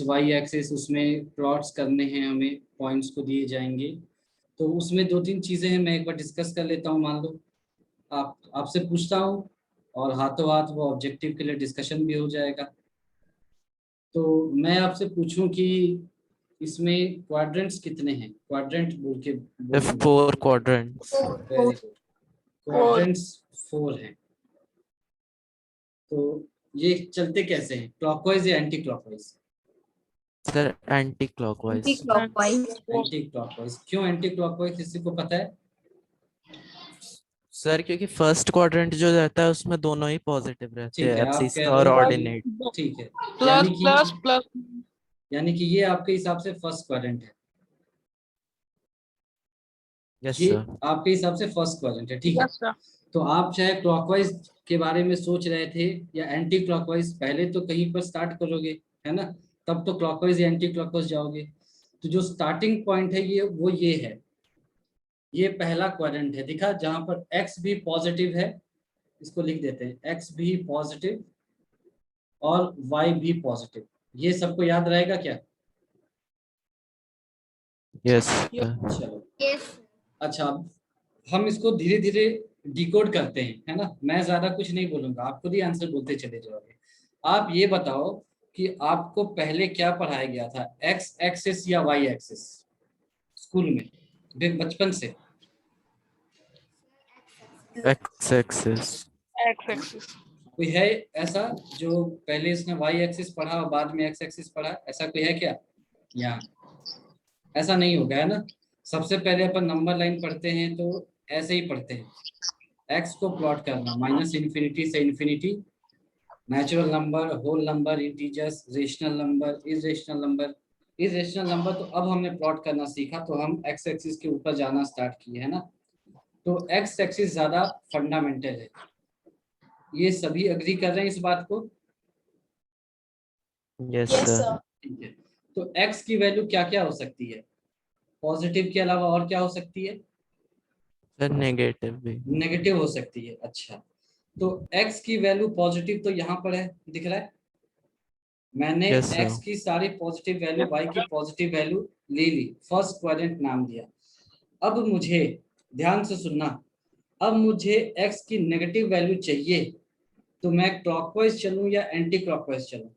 Y axis, उसमें plots करने हैं हमें, पॉइंट्स को दिए जाएंगे। तो उसमें दो तीन चीजें हैं, मैं एक बार डिस्कस कर लेता हूँ। मान लो आपसे पूछता हूँ और हाथों हाथ वो ऑब्जेक्टिव के लिए डिस्कशन भी हो जाएगा। तो मैं आपसे पूछूं कि इसमें क्वाड्रेंट्स कितने हैं? क्वाड्रेंट बोल के बोलेंगे। 4 quadrants. वेरी गुड, क्वाड्रेंट्स 4 हैं। तो ये चलते कैसे हैं, क्लॉकवाइज या anti clockwise? Sir, anti-clockwise. Anti clockwise. क्यों एंटी क्लॉकवाइज, किसी को पता है? सर क्योंकि फर्स्ट क्वाड्रेंट जो रहता है उसमें दोनों ही पॉजिटिव रहते ठीक हैं, है, आप कह एब्सिस रहे और हो ऑर्डिनेट। कि ठीक है, प्लस यानी प्लस कि प्लस यानी कि ये आपके हिसाब से फर्स्ट क्वाड्रेंट है। यस ये सर। आपके हिसाब से फर्स्ट क्वाड्रेंट है, ठीक है। Yes sir. तो आप चाहे क्लॉकवाइज के बारे में सोच रहे थे या एंटी क्लॉकवाइज, पहले तो कहीं पर स्टार्ट करोगे, है ना? तब तो क्लॉकवाइज या एंटी क्लॉकवाइज जाओगे। तो जो स्टार्टिंग पॉइंट है ये वो ये है, ये पहला क्वाड्रेंट है, दिखा, जहां पर एक्स भी पॉजिटिव है। इसको लिख देते हैं, एक्स भी पॉजिटिव और वाई भी पॉजिटिव। ये सबको याद रहेगा क्या? यस चलो, अच्छा, अब हम इसको धीरे धीरे डिकोड करते हैं, है ना? मैं ज्यादा कुछ नहीं बोलूंगा, आप खुद ही आंसर बोलते चले जाओगे। आप ये बताओ कि आपको पहले क्या पढ़ाया गया था, एक्स एक्सिस या वाई एक्सिस स्कूल में, बचपन से? X axis. X axis. कोई है ऐसा जो पहले इसने वाई एक्सिस पढ़ा और बाद में एक्स एक्सिस पढ़ा? ऐसा कोई है क्या? यहाँ ऐसा नहीं होगा, है ना? सबसे पहले अपन नंबर लाइन पढ़ते हैं तो ऐसे ही पढ़ते हैं, एक्स को प्लॉट करना, माइनस इन्फिनिटी से infinity, natural number, whole number, integers, rational number, irrational number. Irrational number तो अब हमने प्लॉट करना सीखा तो हम एक्स एक्सिस के ऊपर जाना स्टार्ट किए, है ना? तो एक्स एक्सिस ज्यादा फंडामेंटल है, ये सभी अग्री कर रहे हैं इस बात को? Yes sir. ठीक है। तो एक्स की वैल्यू क्या क्या हो सकती है, पॉजिटिव के अलावा और क्या हो सकती है? सर नेगेटिव भी। नेगेटिव हो सकती है, अच्छा। तो x की वैल्यू पॉजिटिव तो यहाँ पर है, दिख रहा है। मैंने यस x सर। की सारी पॉजिटिव वैल्यू, y की पॉजिटिव वैल्यू ले ली, फर्स्ट क्वाड्रेंट नाम दिया। अब मुझे, ध्यान से सुनना, अब मुझे x की नेगेटिव वैल्यू चाहिए, तो मैं क्लॉकवाइज चलूं या एंटी क्लॉकवाइज चलूं?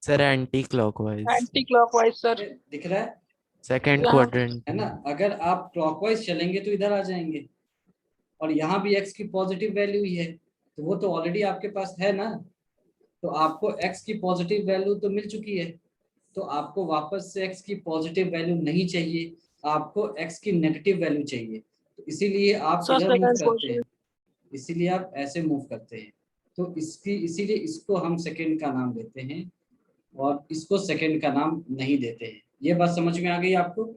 Sir anti clockwise. Anti clockwise sir. दिख रहा है सेकंड क्वाड्रेंट। है ना? अगर आप क्लॉकवाइज चलेंगे तो इधर आ जाएंगे, और यहाँ भी x की पॉजिटिव वैल्यू ही है, तो वो तो ऑलरेडी आपके पास है ना। तो आपको x की पॉजिटिव वैल्यू तो मिल चुकी है, तो आपको वापस से x की पॉजिटिव वैल्यू नहीं चाहिए, आपको x की नेगेटिव वैल्यू चाहिए। तो इसीलिए आप सर इधर मूव सेकंड करते हैं, क्वेश्चन। इसीलिए आप ऐसे मूव करते हैं। तो इसीलिए इसको हम सेकंड का नाम देते हैं और इसको सेकंड का नाम नहीं देते हैं। ये बात समझ में आ गई आपको?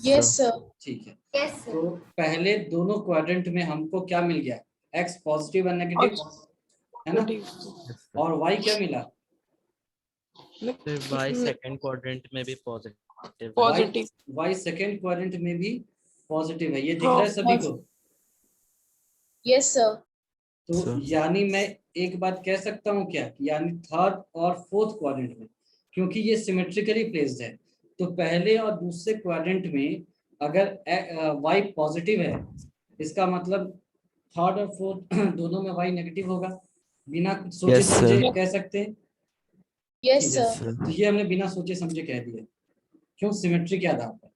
Yes sir. ठीक है। तो पहले दोनों क्वाड्रेंट में हमको क्या मिल गया, x पॉजिटिव और नेगेटिव, है ना? और y क्या मिला? फिर बाय सेकंड क्वाड्रेंट में भी positive. Positive. y second quadrant में भी पॉजिटिव है, ये दिख रहा है सभी को? Yes sir. तो यानी मैं एक बात कह सकता हूँ क्या, यानी थर्ड और फोर्थ क्वाड्रेंट में, क्योंकि ये सिमेट्रिकली प्लेस्ड है, तो पहले और दूसरे क्वाड्रेंट में अगर y पॉजिटिव है, इसका मतलब थर्ड और फोर्थ दोनों में y नेगेटिव होगा, बिना कुछ सोचे यस समझे सर। कह सकते हैं। यस ठीक है, यस सर। तो सर। ये हमने बिना सोचे समझे कह दिया, क्यों? सिमेट्री के आधार पर।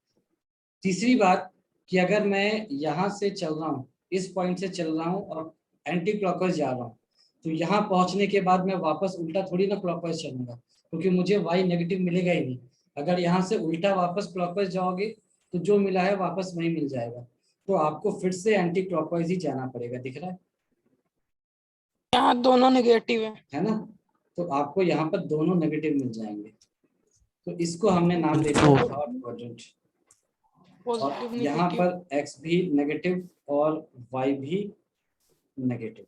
तीसरी बात कि अगर मैं यहाँ से चल रहा हूँ, इस पॉइंट से चल रहा हूँ और एंटी क्लॉकवाइज जा रहा हूँ, तो यहाँ पहुंचने के बाद मैं वापस उल्टा थोड़ी ना क्लॉकवाइज चलूंगा, क्योंकि मुझे y नेगेटिव मिलेगा ही नहीं। अगर यहाँ से उल्टा वापस क्लॉकवाइज जाओगे तो जो मिला है वापस वही मिल जाएगा, तो आपको फिर से एंटी क्लॉकवाइज ही जाना पड़ेगा, दिख रहा यहाँ दोनों नेगेटिव है ना? तो आपको यहाँ पर दोनों नेगेटिव मिल जाएंगे, तो इसको हमने नाम दे दिया थर्ड क्वाड्रेंट। और यहाँ पर x भी नेगेटिव और y भी नेगेटिव,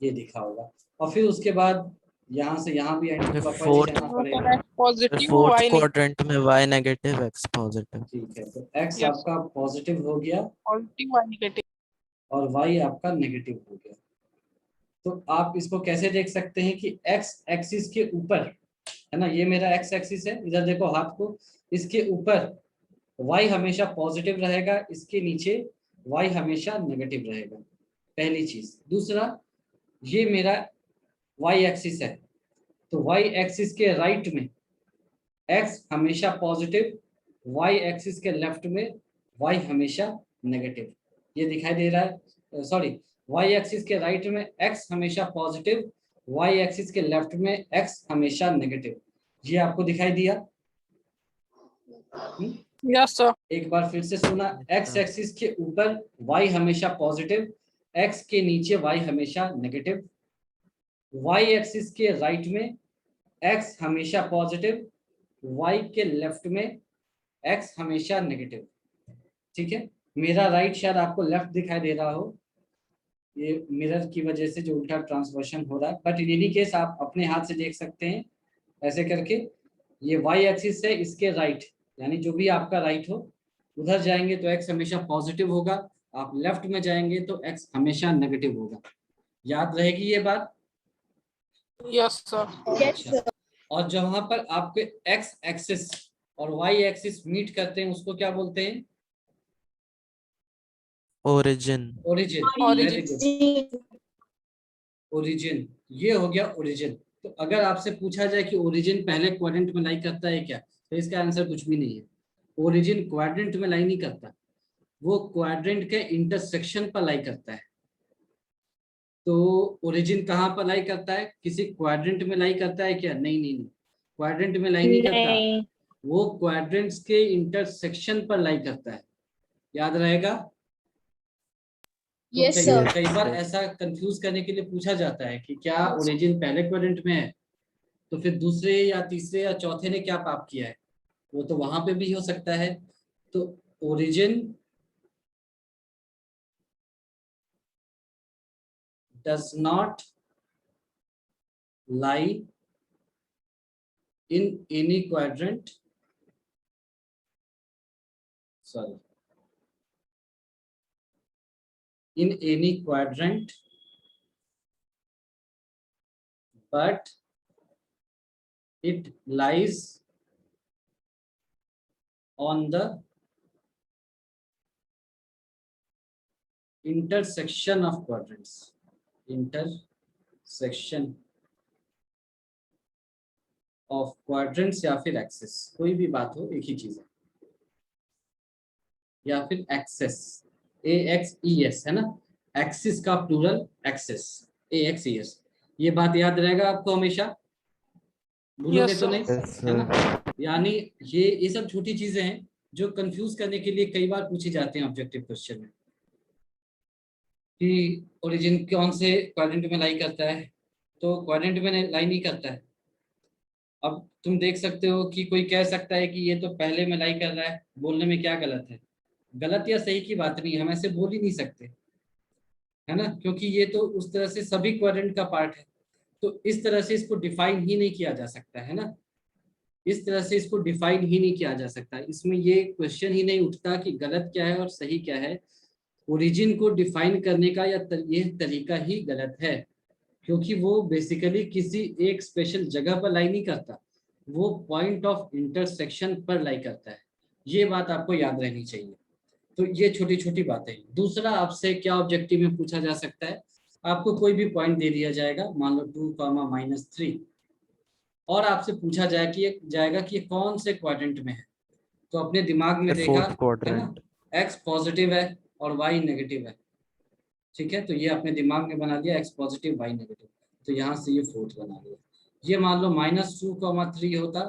ये दिखा होगा। और फिर उसके बाद यहाँ से यहाँ भी एंटी क्लॉकवाइज ही फोर्थ जाना पड़ेगा। पॉजिटिव फोर्थ वाई क्वाड्रेंट में y नेगेटिव x पॉजिटिव। ठीक है, तो x यस आपका पॉजिटिव हो गया पॉजिटिव वाई नेगेटिव। और y आपका नेगेटिव हो गया। तो आप इसको कैसे देख सकते हैं कि एक्स एक्सिस के ऊपर, है ना, ये मेरा एक्स एक्सिस है, इधर देखो हाथ को, इसके ऊपर y हमेशा पॉजिटिव रहेगा, इसके नीचे y हमेशा नेगेटिव रहेगा, पहली चीज। दूसरा, ये मेरा y एक्सिस है, तो y एक्सिस के राइट में x हमेशा पॉजिटिव, y एक्सिस के लेफ्ट में y हमेशा नेगेटिव। ये दिखाई दे रहा है, सॉरी, y एक्सिस के राइट में x हमेशा पॉजिटिव, y एक्सिस के लेफ्ट में x हमेशा नेगेटिव। ये आपको दिखाई दिया? Yes sir. एक बार फिर से सुना, x एक्सिस के ऊपर y हमेशा पॉजिटिव, x के नीचे y हमेशा नेगेटिव, y एक्सिस के राइट में x हमेशा पॉजिटिव, y के लेफ्ट में x हमेशा नेगेटिव। ठीक है, मेरा राइट शायद आपको लेफ्ट दिखाई दे रहा हो, ये मिरर की वजह से जो उल्टा ट्रांसवर्शन हो रहा है, बट इन एनी केस आप अपने हाथ से देख सकते हैं ऐसे करके। ये y एक्सिस है, इसके राइट, यानी जो भी आपका राइट हो, उधर जाएंगे तो x हमेशा पॉजिटिव होगा, आप लेफ्ट में जाएंगे तो x हमेशा नेगेटिव होगा। याद रहेगी ये बात? Yes sir. Yes, sir. और जहां पर आपके x एक्सिस और y एक्सिस मीट करते हैं उसको क्या बोलते हैं? Origin. Origin. Origin. Very good, origin, ये हो गया ओरिजिन। तो अगर आपसे पूछा जाए कि ओरिजिन पहले क्वाड्रेंट में लाई करता है क्या, तो इसका आंसर कुछ भी नहीं है। ओरिजिन क्वाड्रेंट में लाई नहीं करता, वो क्वाड्रेंट के इंटरसेक्शन पर लाई करता है। तो ओरिजिन कहाँ पर लाई करता है? किसी क्वाड्रेंट में लाई करता है क्या? नहीं नहीं नहीं, क्वाड्रेंट में लाई नहीं करता, वो क्वाड्रेंट्स के इंटरसेक्शन पर लाई करता है। याद रहेगा? Yes, तो sir. कई बार ऐसा कंफ्यूज करने के लिए पूछा जाता है कि क्या ओरिजिन पहले क्वाड्रेंट में है, तो फिर दूसरे या तीसरे या चौथे ने क्या पाप किया है, वो तो वहां पे भी हो सकता है। तो origin does not lie in any quadrant, sorry, in any quadrant, but it lies on the intersection of quadrants, intersection of quadrants या फिर एक्सेस, कोई भी बात हो एक ही चीज है, या फिर एक्सेस, AXES है ना, एक्सिस का प्लूरल एक्सेस, AXES। ये बात याद रहेगा आपको हमेशा, भूलोगे Yes, तो sir. नहीं, है ना। यानी ये सब छोटी चीजें हैं जो कंफ्यूज करने के लिए कई बार पूछे जाते हैं ऑब्जेक्टिव क्वेश्चन में, कि ओरिजिन कौन से क्वाड्रेंट में लाई करता है, तो क्वाड्रेंट में लाई नहीं करता है। अब तुम देख सकते हो कि कोई कह सकता है कि ये तो पहले में लाई कर रहा है, बोलने में क्या गलत है? गलत या सही की बात नहीं, हम ऐसे बोल ही नहीं सकते, है ना, क्योंकि ये तो उस तरह से सभी क्वाड्रेंट का पार्ट है, तो इस तरह से इसको डिफाइन ही नहीं किया जा सकता, है ना, इस तरह से इसको डिफाइन ही नहीं किया जा सकता। इसमें ये क्वेश्चन ही नहीं उठता कि गलत क्या है और सही क्या है। ओरिजिन को डिफाइन करने का ये तरीका ही गलत है, क्योंकि वो बेसिकली किसी एक स्पेशल जगह पर लाई नहीं करता, वो पॉइंट ऑफ इंटरसेक्शन पर लाई करता है। ये बात आपको याद रहनी चाहिए। तो ये छोटी छोटी बातें। दूसरा, आपसे क्या ऑब्जेक्टिव में पूछा जा सकता है, आपको कोई भी पॉइंट दे दिया जाएगा, मान लो 2, -3, और आपसे पूछा जाएगा कि ये कौन से क्वाड्रेंट में है, तो अपने दिमाग में देखा, फोर्थ है ना, क्वाड्रेंट। x पॉजिटिव है और y नेगेटिव है, ठीक है, तो ये अपने दिमाग में बना लिया, x पॉजिटिव y नेगेटिव, तो यहाँ से ये फोर्थ बना लिया। ये मान लो -2, 3 होता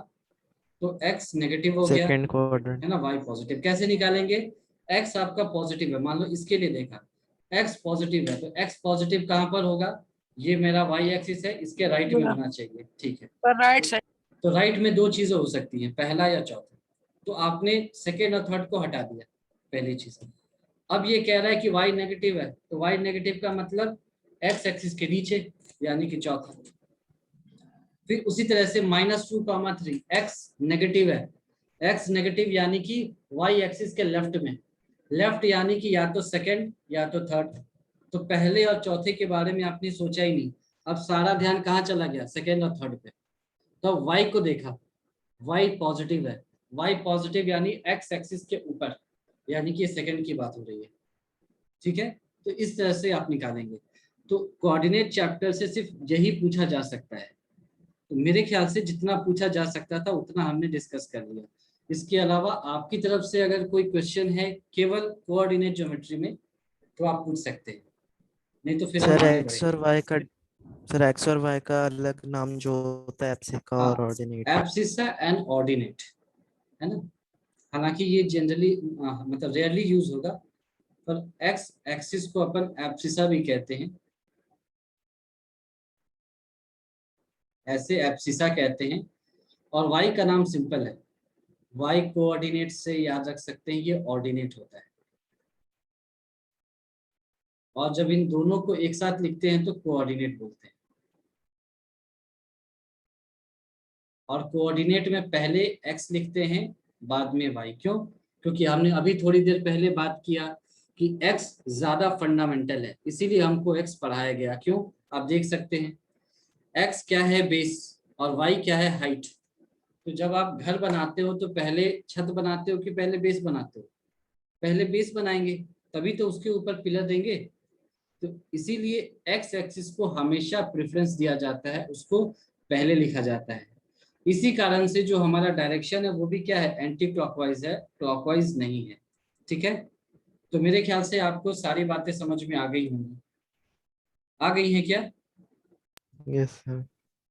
तो x नेगेटिव हो गया, सेकंड क्वाड्रेंट। है ना, y पॉजिटिव। कैसे निकालेंगे? x आपका पॉजिटिव है, मान लो इसके लिए देखा, x पॉजिटिव है, तो x पॉजिटिव कहाँ पर होगा? ये मेरा y एक्सिस है, इसके राइट में होना चाहिए, ठीक है। Right side. तो राइट में दो चीजें हो सकती हैं, पहला या चौथा, तो आपने सेकेंड और थर्ड को हटा दिया, पहली चीज। अब ये कह रहा है कि y नेगेटिव है, तो y नेगेटिव का मतलब x एक्सिस के नीचे, यानी कि चौथा। फिर उसी तरह से -2, 3, x नेगेटिव है, x नेगेटिव यानी कि y एक्सिस के लेफ्ट में, लेफ्ट यानी कि या तो सेकंड या तो थर्ड, तो पहले और चौथे के बारे में आपने सोचा ही नहीं, अब सारा ध्यान कहाँ चला गया, सेकेंड और थर्ड पे। तो वाई को देखा, वाई पॉजिटिव है, वाई पॉजिटिव यानी एक्स एक्सिस के ऊपर, यानी कि सेकेंड की बात हो रही है, ठीक है। तो इस तरह से आप निकालेंगे। तो कोऑर्डिनेट चैप्टर से सिर्फ यही पूछा जा सकता है। तो मेरे ख्याल से जितना पूछा जा सकता था उतना हमने डिस्कस कर लिया। इसके अलावा आपकी तरफ से अगर कोई क्वेश्चन है केवल कोऑर्डिनेट ज्योमेट्री में तो आप पूछ सकते हैं, नहीं तो फिर हम सर आगे एक्स और बढ़ेंगे। वाई का सर एक्स और वाई का अलग नाम जो होता है एब्सिका और हाँ, ऑर्डिनेट। एब्सिसा एंड ऑर्डिनेट, है ना। हालांकि ये जनरली मतलब रेयरली यूज होगा, पर एक्स एक्सिस को अपन एब्सिसा भी कहते हैं, ऐसे एब्सिसा कहते हैं। और वाई का नाम सिंपल है, वाई कोऑर्डिनेट से याद रख सकते हैं, ये ऑर्डिनेट होता है। और जब इन दोनों को एक साथ लिखते हैं तो कोऑर्डिनेट बोलते हैं। और कोऑर्डिनेट में पहले एक्स लिखते हैं बाद में वाई, क्यों? क्योंकि हमने अभी थोड़ी देर पहले बात किया कि एक्स ज्यादा फंडामेंटल है, इसीलिए हमको एक्स पढ़ाया गया। क्यों? आप देख सकते हैं एक्स क्या है, बेस, और वाई क्या है, हाइट। तो जब आप घर बनाते हो तो पहले छत बनाते हो कि पहले बेस बनाते हो? पहले बेस बनाएंगे, तभी तो उसके ऊपर पिलर देंगे। तो इसीलिए एक्स एक्सिस को हमेशा प्रेफरेंस दिया जाता है, उसको पहले लिखा जाता है। इसी कारण से जो हमारा डायरेक्शन है वो भी क्या है, एंटी क्लॉकवाइज है, क्लॉकवाइज नहीं है, ठीक है। तो मेरे ख्याल से आपको सारी बातें समझ में आ गई होंगी, आ गई हैं क्या? Yes sir.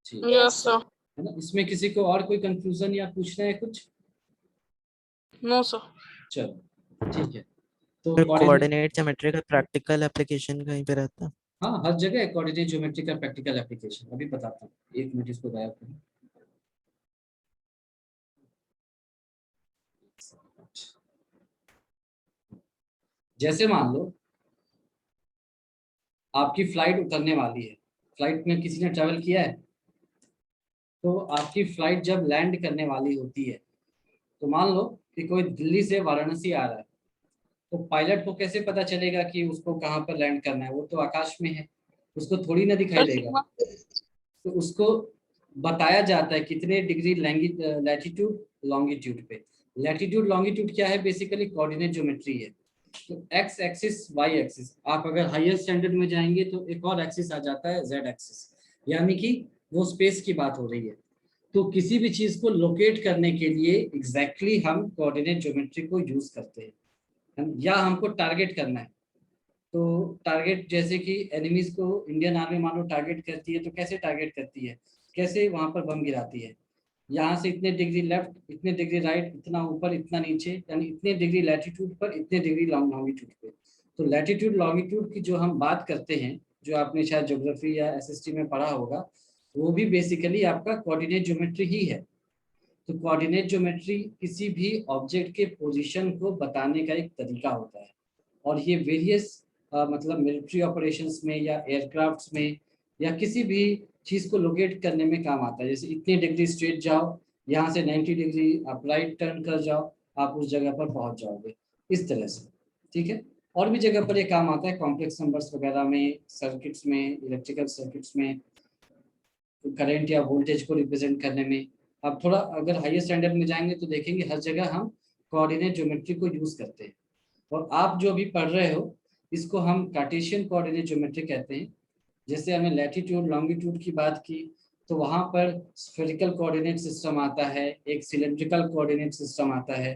ठीक Yes, sir. है ना। इसमें किसी को और कोई कंफ्यूजन या पूछना है कुछ? No, sir. चलो ठीक है। तो फिर कोऑर्डिनेट, कोऑर्डिनेट ज्योमेट्री का प्रैक्टिकल एप्लीकेशन कहीं पे रहता है? हाँ हर जगह कोऑर्डिनेट ज्योमेट्री का प्रैक्टिकल एप्लीकेशन, अभी बताता हूँ, एक मिनट इसको गायब करूँ। जैसे मान लो आपकी फ्लाइट उतरने वाली है, फ्लाइट में किसी ने ट्रैवल किया है, तो आपकी फ्लाइट जब लैंड करने वाली होती है, तो मान लो कि कोई दिल्ली से वाराणसी आ रहा है, तो पायलट को कैसे पता चलेगा कि उसको कहाँ पर लैंड करना है? वो तो आकाश में है, उसको थोड़ी ना दिखाई देगा। तो उसको बताया जाता है कितने डिग्री लैटिट्यूड लॉन्गिट्यूड पे। लैटिट्यूड लॉन्गिट्यूड क्या है, बेसिकली कोऑर्डिनेट ज्योमेट्री है। तो एक्स एक्सिस वाई एक्सिस, आप अगर हायर स्टैंडर्ड में जाएंगे तो एक और एक्सिस आ जाता है, जेड एक्सिस, यानी कि वो स्पेस की बात हो रही है। तो किसी भी चीज को लोकेट करने के लिए एग्जैक्टली हम कोऑर्डिनेट ज्योमेट्री को यूज करते हैं, या हमको टारगेट करना है। तो टारगेट जैसे कि एनिमीज को इंडियन आर्मी मान लो टारगेट करती है, तो कैसे टारगेट करती है, कैसे वहां पर बम गिराती है? यहाँ से इतने डिग्री लेफ्ट, इतने डिग्री राइट, इतना ऊपर, इतना नीचे, यानी इतने डिग्री लैटिट्यूड पर, इतने डिग्री लॉन्गिट्यूड पे। तो लैटिट्यूड लॉन्गिट्यूड की जो हम बात करते हैं, जो आपने शायद ज्योग्राफी या एसएसटी में पढ़ा होगा, वो भी बेसिकली आपका कोऑर्डिनेट ज्योमेट्री ही है। तो कोऑर्डिनेट ज्योमेट्री किसी भी ऑब्जेक्ट के पोजीशन को बताने का एक तरीका होता है। और ये वेरियस मतलब मिलिट्री ऑपरेशंस में या एयरक्राफ्ट्स में या किसी भी चीज को लोकेट करने में काम आता है। जैसे इतनी डिग्री स्ट्रेट जाओ, यहाँ से 90 डिग्री आप राइट टर्न कर जाओ, आप उस जगह पर पहुंच जाओगे, इस तरह से, ठीक है। और भी जगह पर ये काम आता है, कॉम्प्लेक्स नंबर्स वगैरह में, सर्किट्स में, इलेक्ट्रिकल सर्किट्स में, करंट या वोल्टेज को रिप्रेजेंट करने में। आप थोड़ा अगर हायर स्टैंडर्ड में जाएंगे तो देखेंगे हर जगह हम कोऑर्डिनेट ज्योमेट्री को यूज करते हैं। और आप जो भी पढ़ रहे हो इसको हम कार्टेशियन कोऑर्डिनेट ज्योमेट्री कहते हैं। जैसे हमने लैटिट्यूड लॉन्गिट्यूड की बात की, तो वहां पर स्फेरिकल कोऑर्डिनेट सिस्टम आता है, एक सिलेंड्रिकल कोऑर्डिनेट सिस्टम आता है।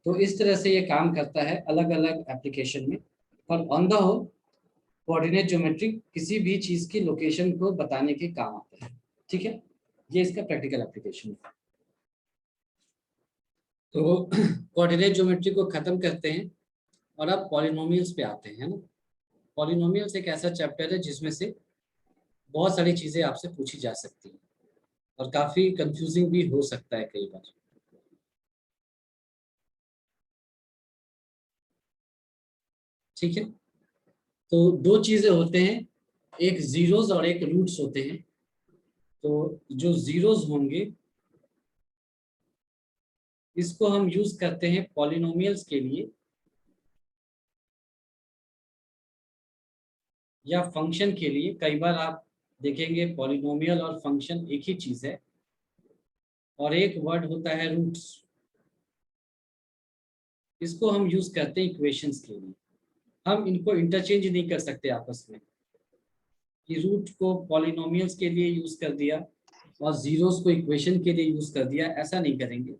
तो इस तरह से ये काम करता है अलग अलग एप्लीकेशन में। और on the whole coordinate geometry किसी भी चीज की लोकेशन को बताने के काम आता है, ठीक है। ये इसका प्रैक्टिकल एप्लीकेशन है। तो कोऑर्डिनेट ज्योमेट्री को खत्म करते हैं और अब पॉलिनोमियल्स पे आते हैं, है ना। पॉलिनोमियल्स एक ऐसा चैप्टर है जिसमें से बहुत सारी चीजें आपसे पूछी जा सकती हैं और काफी कंफ्यूजिंग भी हो सकता है कई बार, ठीक है। तो दो चीजें होते हैं, एक जीरोस और एक रूट्स होते हैं। तो जो जीरोस होंगे इसको हम यूज करते हैं पॉलिनोमियल्स के लिए, या फंक्शन के लिए कई बार आप देखेंगे पॉलिनोमियल और फंक्शन एक ही चीज है, और एक वर्ड होता है रूट्स। इसको हम यूज करते हैं इक्वेशंस के लिए। हम इनको इंटरचेंज नहीं कर सकते आपस में कि रूट को पॉलिनोमियल्स के लिए यूज कर दिया और जीरोस को इक्वेशन के लिए यूज कर दिया, ऐसा नहीं करेंगे।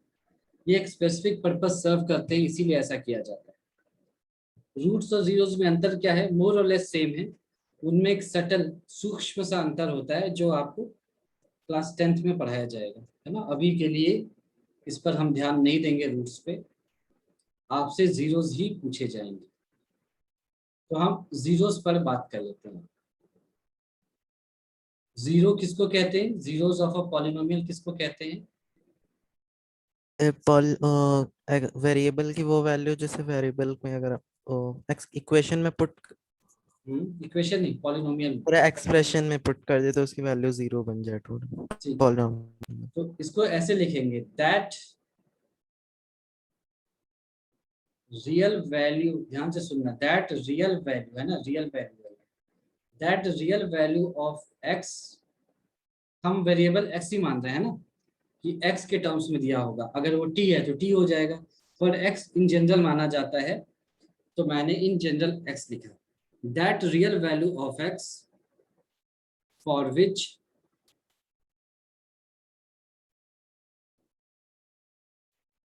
ये एक स्पेसिफिक पर्पस सर्व करते हैं, इसीलिए ऐसा किया जाता है। रूट्स और जीरोस में अंतर क्या है? मोर और लेस सेम है। उनमें एक सटल सूक्ष्म सा अंतर होता है जो आपको क्लास 10th में पढ़ाया जाएगा, है ना। अभी के लिए इस पर हम ध्यान नहीं देंगे। रूट्स पे आपसे जीरोस ही पूछे जाएंगे, तो हम जीरोस पर बात कर लेते हैं। जीरो किसको कहते हैं? जीरोस ऑफ अ पॉलिनोमियल किसको कहते हैं? वेरिएबल की वो वैल्यू जैसे वेरिएबल में अगर इक्वेशन में पुट इक्वेशन नहीं, पॉलिनोमियल। पूरा एक्सप्रेशन में पुट कर दे तो उसकी वैल्यू 0 बन जाए टोटल ठीक है, पॉलिनोमियल। तो इसको ऐसे लिखेंगे, दैट रियल वैल्यू, ध्यान से सुनना, दैट रियल वैल्यू है ना, रियल वैल्यू है, that real value of x. हम वेरिएबल एक्स ही मान रहे हैं ना कि एक्स के टर्म्स में दिया होगा। अगर वो टी है तो टी हो जाएगा, पर एक्स इन जनरल माना जाता है, तो मैंने इन जनरल एक्स लिखा। That real value of x for which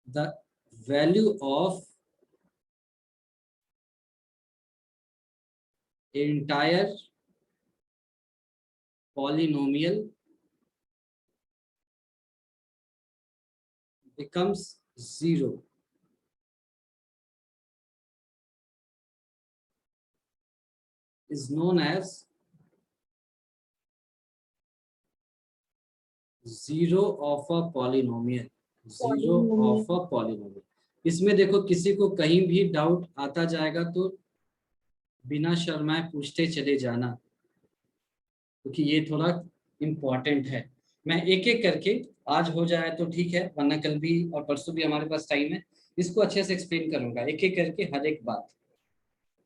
the value of entire polynomial becomes 0 is known as zero of a polynomial। zero of a polynomial। इसमें देखो, किसी को कहीं भी डाउट आता जाएगा तो बिना शर्माए पूछते चले जाना, क्योंकि ये थोड़ा इम्पोर्टेंट है। मैं एक एक करके, आज हो जाए तो ठीक है, वरना कल भी और परसों भी हमारे पास टाइम है, इसको अच्छे से एक्सप्लेन करूंगा एक एक करके हर एक बात।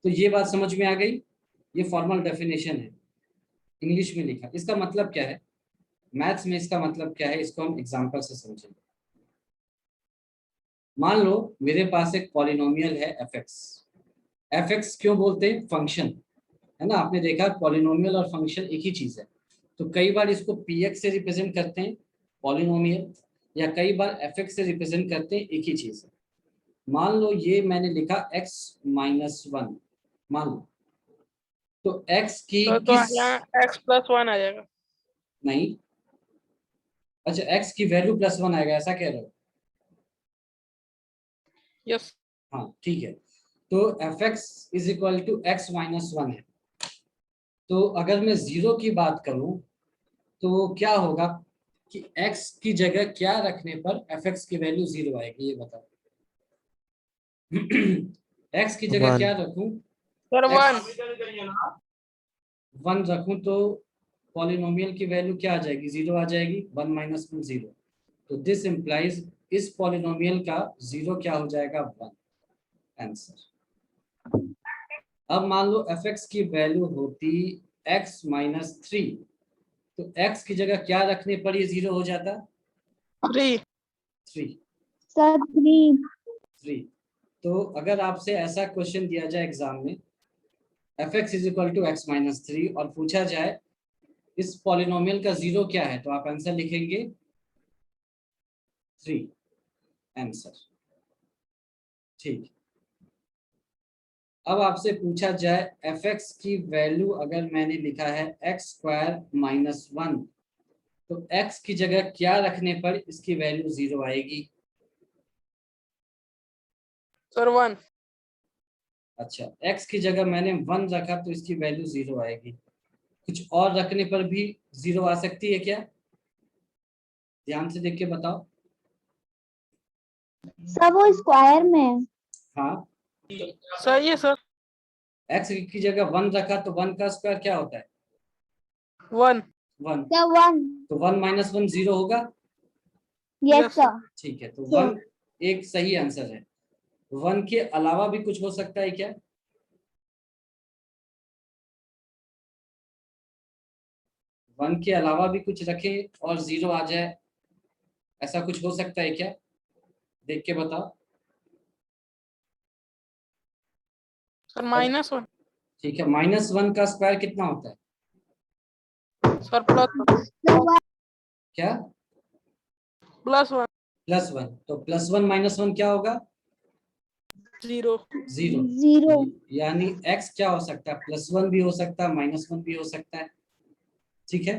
तो ये बात समझ में आ गई? ये फॉर्मल डेफिनेशन है, इंग्लिश में लिखा। इसका मतलब क्या है? मैथ्स में इसका मतलब क्या है, इसको हम एग्जांपल से समझेंगे। मान लो मेरे पास एक पॉलिनोमियल है एफ एक्स। एफ एक्स क्यों बोलते हैं? फंक्शन, है ना। आपने देखा पॉलिनोमियल और फंक्शन एक ही चीज है, तो कई बार इसको पी एक्स से रिप्रेजेंट करते हैं पॉलिनोमियल, या कई बार एफ एक्स से रिप्रेजेंट करते हैं, एक ही चीज है। मान लो ये मैंने लिखा x-1, मान लो, तो x की तो किस, यहाँ x+1 आ जाएगा। नहीं, अच्छा x की वैल्यू +1 आएगा, ऐसा कह रहे हो? यस। हाँ ठीक है, तो f x is equal to x-1 है। तो अगर मैं जीरो की बात करूं तो क्या होगा कि x की जगह क्या रखने पर एफ एक्स की वैल्यू 0 आएगी, ये बताओ। x की जगह 1 क्या रखूं? Sir X 1। 1 रखूं तो पॉलिनोमियल की वैल्यू क्या आ जाएगी? 0 आ जाएगी। 1 - 1 0। तो दिस इंप्लाइज इस पॉलिनोमियल का 0 क्या हो जाएगा? 1। आंसर। अब मान लो एफ एक्स की वैल्यू होती x-3, तो x की जगह क्या रखने पर ये 0 हो जाता? 3। 3। सर 3। 3। तो अगर आपसे ऐसा क्वेश्चन दिया जाए एग्जाम में, f x is equal to x-3, और पूछा जाए इस पॉलिनोमियल का 0 क्या है, तो आप आंसर लिखेंगे 3। आंसर। ठीक। अब आपसे पूछा जाए एफ एक्स की वैल्यू, अगर मैंने लिखा है x² - 1, तो x की जगह क्या रखने पर इसकी वैल्यू 0 आएगी? सर 1। अच्छा, x की जगह मैंने 1 रखा तो इसकी वैल्यू 0 आएगी। कुछ और रखने पर भी 0 आ सकती है क्या? ध्यान से देख के बताओ। सर वो स्क्वायर में। हाँ, सही है सर। x की जगह 1 रखा तो 1 का स्क्वायर क्या होता है? 1। 1। सर 1। तो 1 - 1 0 होगा। Yes sir. ठीक है, तो 1 एक सही आंसर है। 1 के अलावा भी कुछ हो सकता है क्या? 1 के अलावा भी कुछ रखें और 0 आ जाए, ऐसा कुछ हो सकता है क्या? देख के बताओ। सर -1 ठीक है, -1 का स्क्वायर कितना होता है? सर +1 क्या? +1 +1। तो +1 -1 क्या होगा? 0 0। 0 यानी x क्या हो सकता है? +1 भी हो सकता है, -1 भी हो सकता है। ठीक है,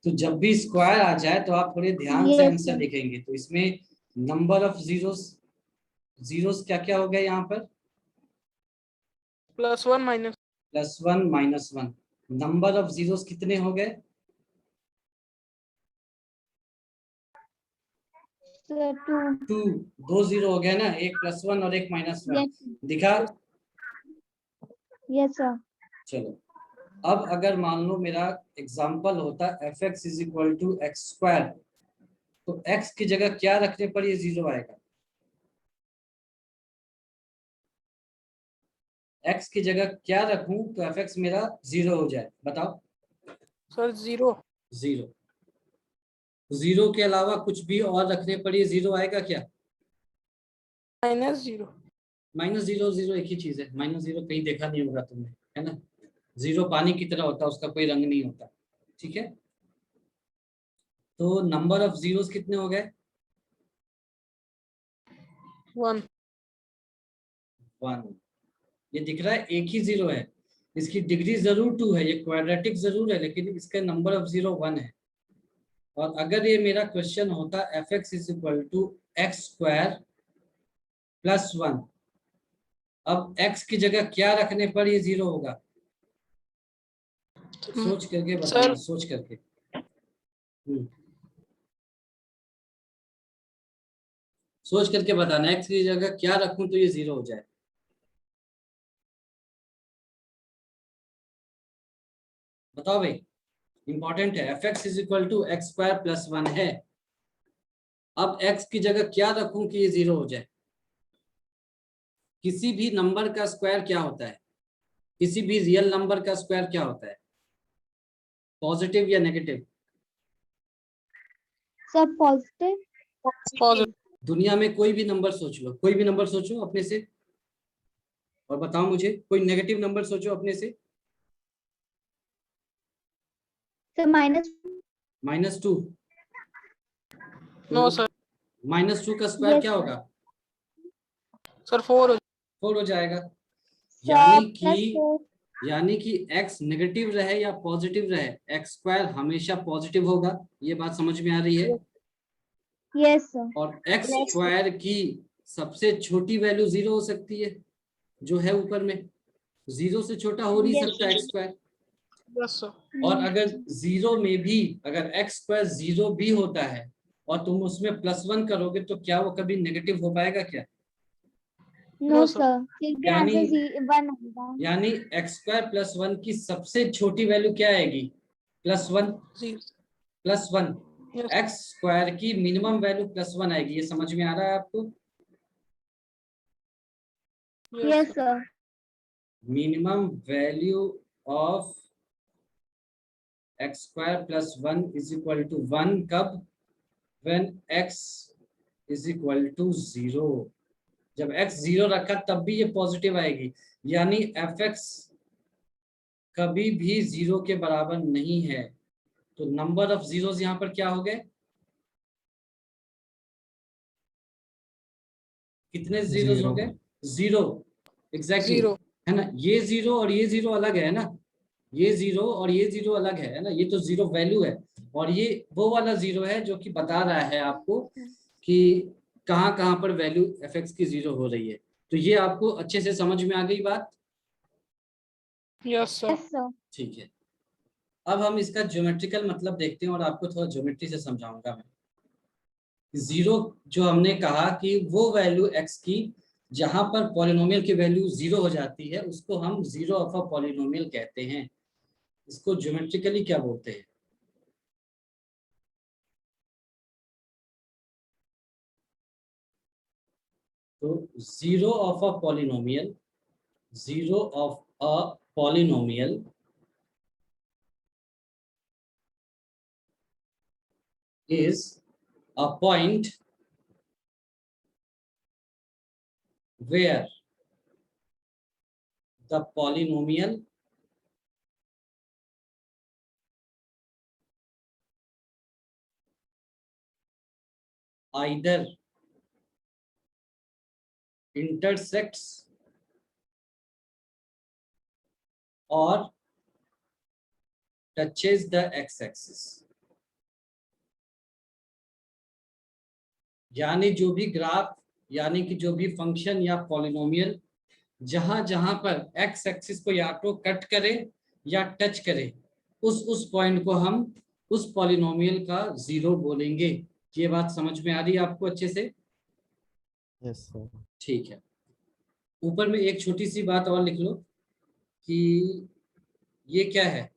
तो जब भी स्क्वायर आ जाए तो आप थोड़े ध्यान से Yes, आंसर sir. लिखेंगे। तो इसमें नंबर ऑफ जीरोस क्या क्या हो गया यहाँ पर? +1 -1 +1 -1। नंबर ऑफ जीरोस कितने हो गए? Sir, 2. 2। 2 0 हो गया ना, एक +1 और एक -1 Yes. दिखा। Yes, sir. चलो, अब अगर मान लो मेरा एग्जाम्पल होता f(x = x²), तो x की जगह क्या रखने पर ये 0 आएगा? x की जगह क्या रखूं तो f(x) मेरा 0 हो जाए? बताओ। सर 0 0। 0 के अलावा कुछ भी और रखने पर ये 0 आएगा क्या? -0 -0 0 एक ही चीज है। -0 कहीं देखा नहीं होगा तुमने, है ना? 0 पानी की तरह होता है, उसका कोई रंग नहीं होता। ठीक है, तो नंबर ऑफ जीरोस कितने हो गए? 1 1। ये दिख रहा है एक ही 0 है, इसकी डिग्री जरूर 2 है, ये क्वाड्रेटिक जरूर है, लेकिन इसका नंबर ऑफ 0 1 है। और अगर ये मेरा क्वेश्चन होता f(x = x² + 1), अब x की जगह क्या रखने पर ये 0 होगा? सोच करके बताना, सर सोच करके। सोच करके बताना, x की जगह क्या रखूं तो ये 0 हो जाए? बताओ भाई, इंपॉर्टेंट है। f(x = x² + 1) है। अब x की जगह क्या रखूं कि ये 0 हो जाए? किसी भी नंबर का स्क्वायर क्या होता है? किसी भी रियल नंबर का स्क्वायर क्या होता है? पॉजिटिव या नेगेटिव? Sir, positive. पॉजिटिव दुनिया में कोई भी नंबर सोच लो, कोई भी नंबर सोचो अपने से और बताओ मुझे। कोई नेगेटिव नंबर सोचो अपने से। Sir, -2। नो सर -2 का स्क्वायर Yes, क्या sir. होगा? सर 4 4 हो जाएगा। Sir, +4. यानी कि x नेगेटिव रहे या पॉजिटिव रहे, x² हमेशा पॉजिटिव होगा। ये बात समझ में आ रही है? Yes, sir. और x² की सबसे छोटी वैल्यू 0 हो सकती है, जो है ऊपर में। 0 से छोटा हो नहीं Yes, सकता x²। यस सर और अगर 0 में भी अगर x² 0 भी होता है और तुम उसमें +1 करोगे तो क्या वो कभी नेगेटिव हो पाएगा क्या? No, No, sir. sir. फिर भी यानी आंसर 1 आएगा. यानी x² + 1 की सबसे छोटी वैल्यू क्या आएगी? +1। 0 यस x² की मिनिमम वैल्यू +1 आएगी। ये समझ में आ रहा है आपको? Yes, sir. Minimum value of x² + 1 = 1 कब? when x = 0। जब x 0 रखा तब भी ये पॉजिटिव आएगी। यानी f(x) कभी भी 0 के बराबर नहीं है। तो नंबर ऑफ जीरोस यहाँ पर क्या हो गए? कितने जीरोस हो गए? 0। एग्जैक्टली, 0 है ना? ये 0 और ये 0 अलग है ना? ये 0 और ये 0 अलग है ना? ये तो 0 वैल्यू है और ये वो वाला 0 है जो कि बता रहा है आपको कि कहाँ कहाँ पर वैल्यू f(x) की 0 हो रही है। तो ये आपको अच्छे से समझ में आ गई बात? Yes sir Yes, sir. ठीक है, अब हम इसका ज्योमेट्रिकल मतलब देखते हैं और आपको थोड़ा ज्योमेट्री से समझाऊंगा मैं। 0 जो हमने कहा कि वो वैल्यू x की जहां पर पॉलिनोमियल की वैल्यू 0 हो जाती है उसको हम 0 ऑफ अ पॉलिनोमियल कहते हैं। इसको ज्योमेट्रिकली क्या बोलते हैं? तो 0 of a polynomial, 0 of a polynomial is a point where the polynomial either intersects or touches the x-axis। यानी जो भी ग्राफ, यानी कि जो भी फंक्शन या पॉलिनोमियल जहां जहां पर एक्स एक्सिस को या तो कट करे या टच करे, उस पॉइंट को हम उस पॉलिनोमियल का जीरो बोलेंगे। ये बात समझ में आ रही है आपको अच्छे से? Yes sir. ठीक है। ऊपर में एक छोटी सी बात और लिख लो कि ये क्या है,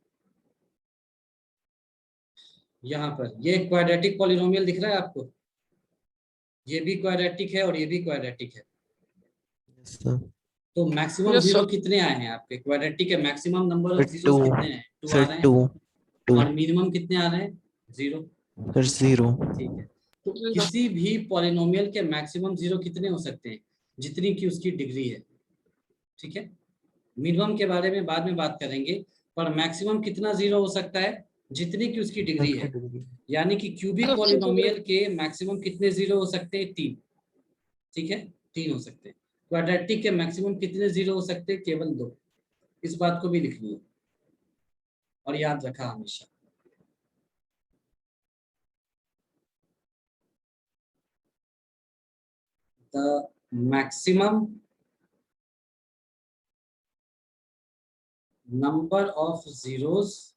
यहाँ पर ये क्वाड्रेटिक पॉलिनोमियल दिख रहा है आपको, ये भी क्वाड्रेटिक है और ये भी क्वाड्रेटिक है। Yes sir. तो मैक्सिमम Yes, जीरो sir. कितने आए हैं आपके क्वाड्रेटिक के? Maximum number of sir zeros 2 कितने हैं? 2 आ सर रहे हैं। 2 और मिनिमम कितने आ रहे हैं? 0। सर 0। ठीक है। तो Zero. किसी भी पॉलिनोमियल के मैक्सिमम जीरो कितने हो सकते हैं? जितनी की उसकी डिग्री है। ठीक है, मिनिमम के बारे में बाद में बात करेंगे, पर मैक्सिमम कितना जीरो हो सकता है? जितनी की उसकी डिग्री है। यानी कि क्यूबिक Sir, पॉलिनोमियल के मैक्सिमम कितने जीरो हो सकते हैं? 3। ठीक है, 3 हो सकते हैं। क्वाड्रेटिक के मैक्सिमम कितने जीरो हो सकते हैं? केवल 2। इस बात को भी लिख लियो और याद रखा हमेशा। The maximum number of zeros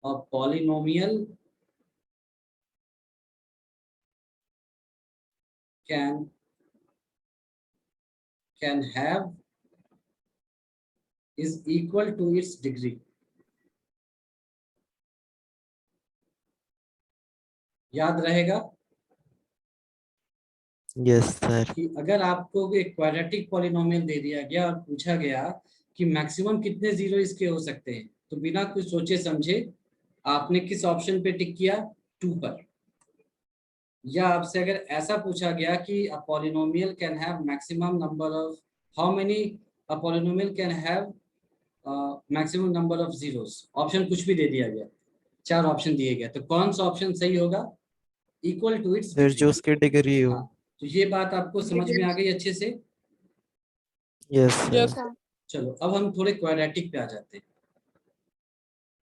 a polynomial can have is equal to its degree। याद रहेगा यस सर। कि अगर आपको एक क्वाड्रेटिक पॉलिनोमियल दे दिया गया और पूछा गया कि मैक्सिमम कितने जीरो इसके हो सकते हैं, तो बिना कुछ सोचे समझे आपने किस ऑप्शन पे टिक किया? 2 पर। या आपसे अगर ऐसा पूछा गया कि a polynomial can have maximum number of how many a polynomial can have maximum number of zeros, option कुछ भी दे दिया गया, 4 ऑप्शन दिए गए, तो कौन सा ऑप्शन सही होगा? इक्वल टू इट्स सर जो डिग्री। उसकी डिग्री हो। हाँ, तो ये बात आपको समझ में आ गई अच्छे से? Yes Yes, sir. sir. चलो अब हम थोड़े क्वाड्रेटिक पे आ जाते हैं,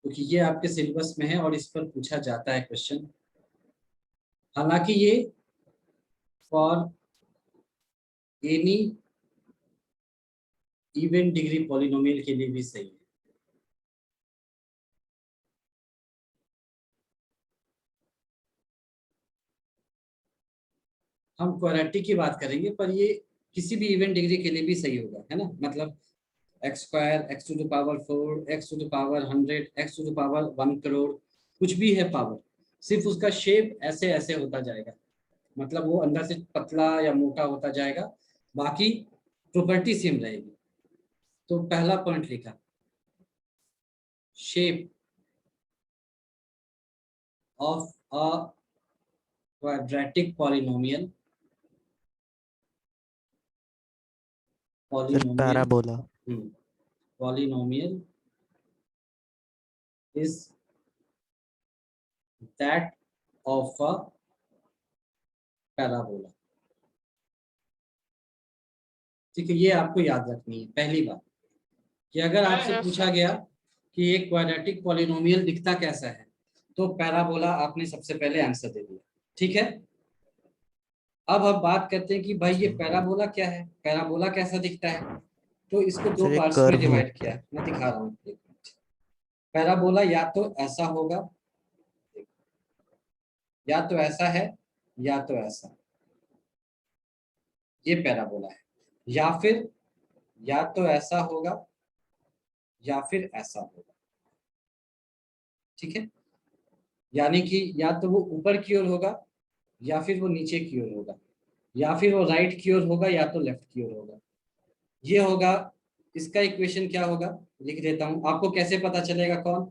क्योंकि ये आपके सिलेबस में है और इस पर पूछा जाता है क्वेश्चन। हालांकि ये for any even degree polynomial के लिए भी सही है। हम क्वाड्रेटिक की बात करेंगे, पर ये किसी भी इवन डिग्री के लिए भी सही होगा, है ना? मतलब x square, x to the power 4, x to the power 100, x to the power 1 crore, कुछ भी है पावर, सिर्फ उसका शेप ऐसे ऐसे होता जाएगा, मतलब वो अंदर से पतला या मोटा होता जाएगा, बाकी प्रॉपर्टी सेम रहेगी। तो पहला पॉइंट लिखा, shape of a quadratic polynomial sir parabola. polynomial is that of a parabola। ठीक है, ये आपको याद रखनी है पहली बात, कि अगर आपसे Yes, पूछा sir. गया कि एक क्वाड्रेटिक पॉलिनोमियल दिखता कैसा है, तो पैराबोला आपने सबसे पहले आंसर दे दिया। ठीक है, अब हम बात करते हैं कि भाई ये पैराबोला क्या है, पैराबोला कैसा दिखता है। तो इसको 2 सर एक पार्ट्स में कर्व डिवाइड होता किया है। है, मैं दिखा रहा हूँ। पैराबोला या तो ऐसा होगा, या तो ऐसा है, या तो ऐसा, ये पैराबोला है। या फिर या तो ऐसा होगा या फिर ऐसा होगा। ठीक है, यानी कि या तो वो ऊपर की ओर होगा या फिर वो नीचे की ओर होगा, या फिर वो राइट की ओर होगा या तो लेफ्ट की ओर होगा। ये होगा इसका इक्वेशन क्या होगा लिख देता हूं, आपको कैसे पता चलेगा कौन,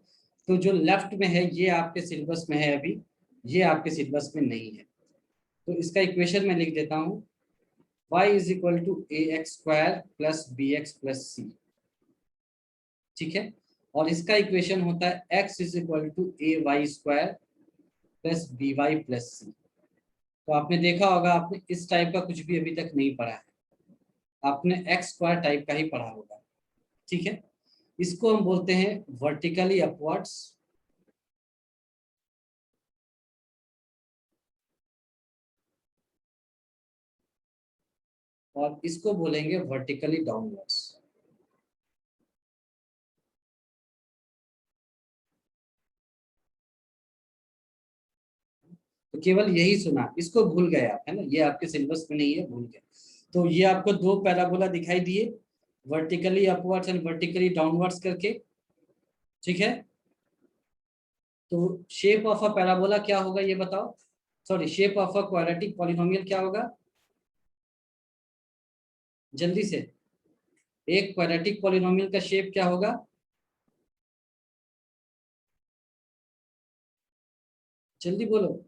तो जो लेफ्ट में है ये आपके सिलेबस में है, अभी ये आपके सिलेबस में नहीं है, तो इसका इक्वेशन मैं लिख देता हूं, y is equal to ax² plus bx plus c, ठीक है। और इसका इक्वेशन होता है x is equal to ay² plus by plus c। तो आपने देखा होगा, आपने इस टाइप का कुछ भी अभी तक नहीं पढ़ा है, आपने x² टाइप का ही पढ़ा होगा, ठीक है। इसको हम बोलते हैं वर्टिकली अपवर्ड्स और इसको बोलेंगे वर्टिकली डाउनवर्ड्स। तो केवल यही सुना, इसको भूल गए आप, है ना, ये आपके सिलेबस में नहीं है, भूल गए। तो ये आपको दो पैराबोला दिखाई दिए, vertically upwards and vertically downwards करके, ठीक है। तो शेप ऑफ अ पैराबोला क्या होगा ये बताओ, sorry, shape of a quadratic polynomial क्या होगा, जल्दी से, एक क्वाड्रेटिक पॉलिनोमियल का शेप क्या होगा, जल्दी बोलो,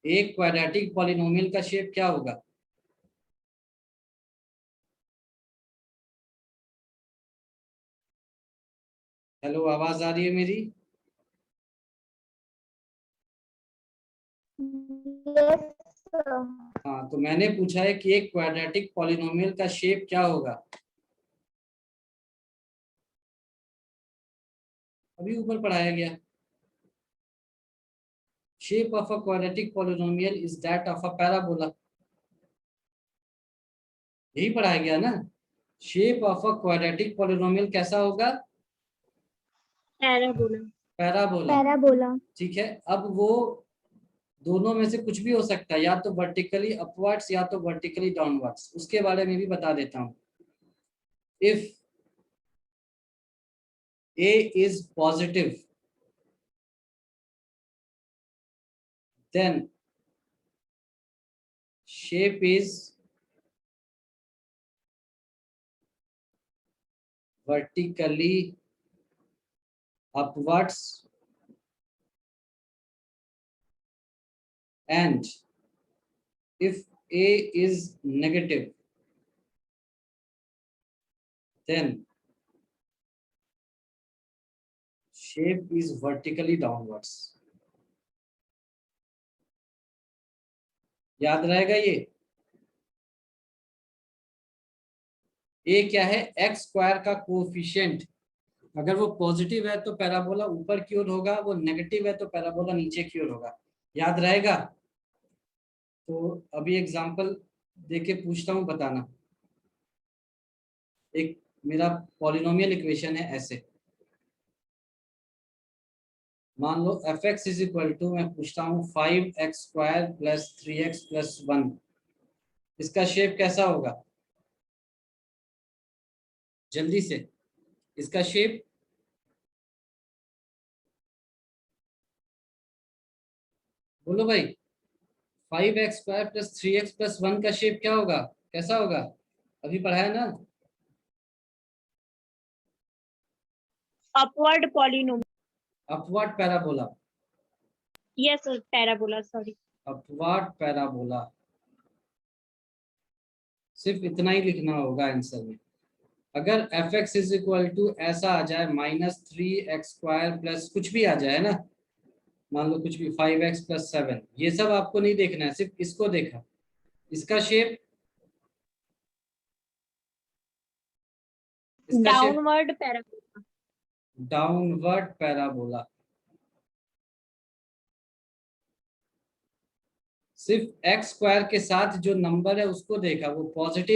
एक क्वाड्रेटिक पॉलिनोमियल का शेप क्या होगा, हेलो, आवाज आ रही है मेरी, Yes, sir. हाँ, तो मैंने पूछा है कि एक क्वाड्रेटिक पॉलिनोमियल का शेप क्या होगा, अभी ऊपर पढ़ाया गया, shape of a quadratic polynomial is that of a parabola, यही पढ़ाया गया ना, shape of a quadratic polynomial कैसा होगा, पैराबोला। Parabola, Parabola. ठीक है। अब वो दोनों में से कुछ भी हो सकता है, या तो वर्टिकली अपवर्ड्स या तो वर्टिकली डाउनवर्ड्स, उसके बारे में भी बता देता हूँ। If a is positive, then shape is vertically upwards, and if a is negative, then shape is vertically downwards। याद रहेगा ये, ए क्या है, एक्स स्क्वायर का कोफिशिएंट, अगर वो पॉजिटिव है तो पैराबोला ऊपर की ओर होगा, वो नेगेटिव है तो पैराबोला नीचे की ओर होगा, याद रहेगा। तो अभी एग्जांपल देके पूछता हूँ, बताना। एक मेरा पॉलिनोमियल इक्वेशन है ऐसे, मान लो F x is equal to, मैं पूछता हूँ 5x² प्लस 3x प्लस 1, इसका शेप कैसा होगा, जल्दी से, इसका शेप, बोलो भाई, 5x² प्लस 3x प्लस 1 का शेप क्या होगा, कैसा होगा, अभी पढ़ाया ना, upward polynomial. Upward parabola, Yes, sir. Parabola. Sorry. Upward parabola, सिर्फ इतना ही लिखना होगा आंसर में। अगर f x is equal to ऐसा आ जाए -3x² प्लस कुछ भी आ जाए ना, मान लो कुछ भी 5x प्लस 7, ये सब आपको नहीं देखना है, सिर्फ इसको देखा, इसका शेप, इसका shape Downward parabola. Downward parabola, सिर्फ x स्क्वायर के साथ जो नंबर है उसको देखा, वो पॉजिटिव